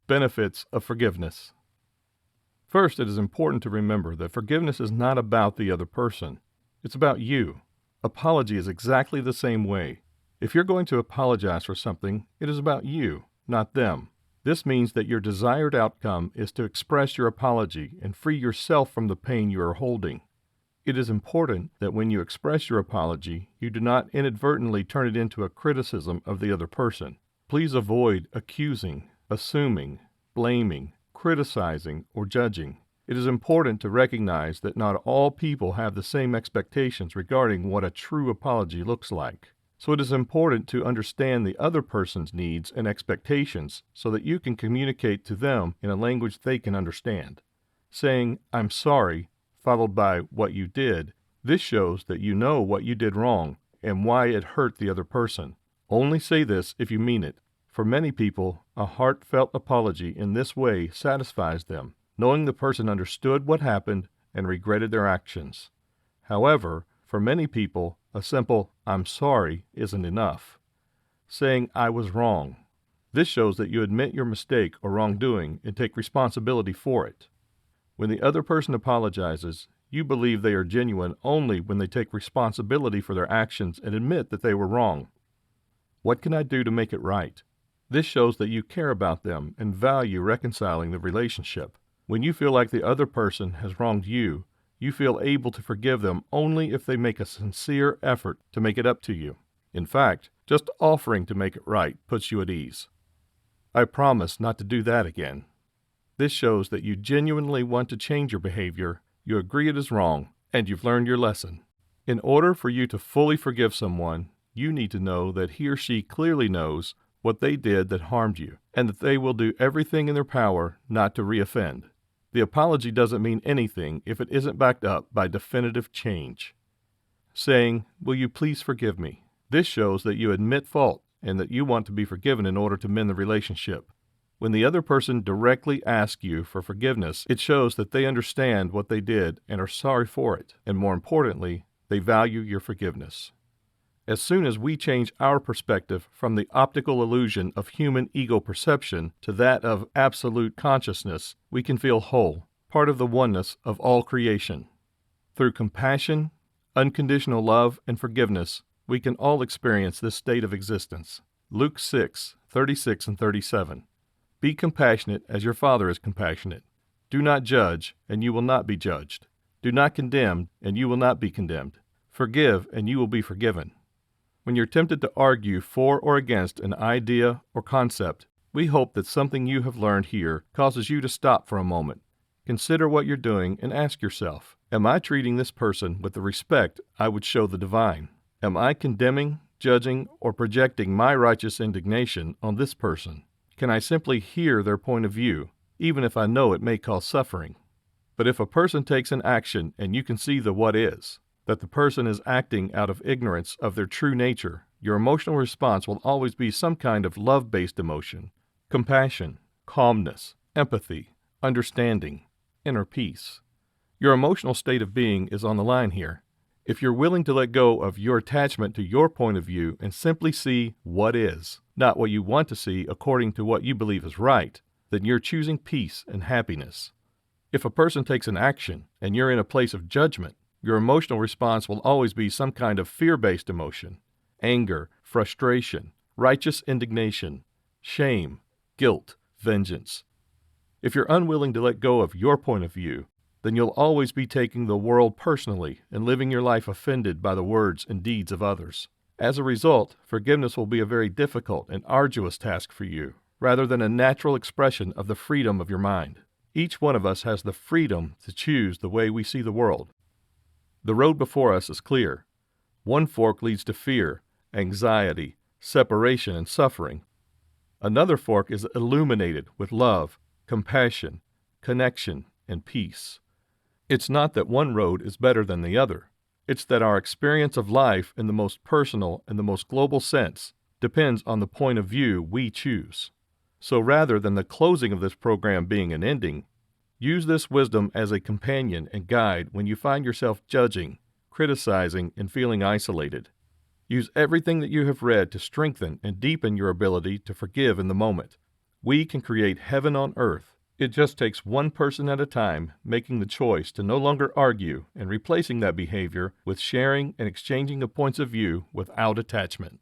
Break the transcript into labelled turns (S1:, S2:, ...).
S1: Benefits of forgiveness. First, it is important to remember that forgiveness is not about the other person. It's about you. Apology is exactly the same way. If you're going to apologize for something, it is about you, not them. This means that your desired outcome is to express your apology and free yourself from the pain you are holding. It is important that when you express your apology, you do not inadvertently turn it into a criticism of the other person. Please avoid accusing, assuming, blaming, criticizing, or judging. It is important to recognize that not all people have the same expectations regarding what a true apology looks like. So it is important to understand the other person's needs and expectations so that you can communicate to them in a language they can understand. Saying, "I'm sorry," followed by what you did, this shows that you know what you did wrong and why it hurt the other person. Only say this if you mean it. For many people, a heartfelt apology in this way satisfies them, knowing the person understood what happened and regretted their actions. However, for many people, a simple "I'm sorry" isn't enough. Saying "I was wrong." This shows that you admit your mistake or wrongdoing and take responsibility for it. When the other person apologizes, you believe they are genuine only when they take responsibility for their actions and admit that they were wrong. What can I do to make it right? This shows that you care about them and value reconciling the relationship. When you feel like the other person has wronged you, you feel able to forgive them only if they make a sincere effort to make it up to you. In fact, just offering to make it right puts you at ease. I promise not to do that again. This shows that you genuinely want to change your behavior, you agree it is wrong, and you've learned your lesson. In order for you to fully forgive someone, you need to know that he or she clearly knows what they did that harmed you, and that they will do everything in their power not to reoffend. The apology doesn't mean anything if it isn't backed up by definitive change. Saying, "Will you please forgive me?" This shows that you admit fault and that you want to be forgiven in order to mend the relationship. When the other person directly asks you for forgiveness, it shows that they understand what they did and are sorry for it, and more importantly, they value your forgiveness. As soon as we change our perspective from the optical illusion of human ego perception to that of absolute consciousness, we can feel whole, part of the oneness of all creation. Through compassion, unconditional love, and forgiveness, we can all experience this state of existence. Luke 6:36 and 37. Be compassionate as your Father is compassionate. Do not judge, and you will not be judged. Do not condemn, and you will not be condemned. Forgive, and you will be forgiven. When you're tempted to argue for or against an idea or concept, we hope that something you have learned here causes you to stop for a moment. Consider what you're doing and ask yourself, am I treating this person with the respect I would show the divine? Am I condemning, judging, or projecting my righteous indignation on this person? Can I simply hear their point of view, even if I know it may cause suffering? But if a person takes an action and you can see the what is, that the person is acting out of ignorance of their true nature, your emotional response will always be some kind of love-based emotion: compassion, calmness, empathy, understanding, inner peace. Your emotional state of being is on the line here. If you're willing to let go of your attachment to your point of view and simply see what is, not what you want to see according to what you believe is right, then you're choosing peace and happiness. If a person takes an action and you're in a place of judgment, your emotional response will always be some kind of fear-based emotion: anger, frustration, righteous indignation, shame, guilt, vengeance. If you're unwilling to let go of your point of view, then you'll always be taking the world personally and living your life offended by the words and deeds of others. As a result, forgiveness will be a very difficult and arduous task for you, rather than a natural expression of the freedom of your mind. Each one of us has the freedom to choose the way we see the world. The road before us is clear. One fork leads to fear, anxiety, separation, and suffering. Another fork is illuminated with love, compassion, connection, and peace. It's not that one road is better than the other. It's that our experience of life in the most personal and the most global sense depends on the point of view we choose. So rather than the closing of this program being an ending, use this wisdom as a companion and guide when you find yourself judging, criticizing, and feeling isolated. Use everything that you have read to strengthen and deepen your ability to forgive in the moment. We can create heaven on earth. It just takes one person at a time making the choice to no longer argue and replacing that behavior with sharing and exchanging of points of view without attachment.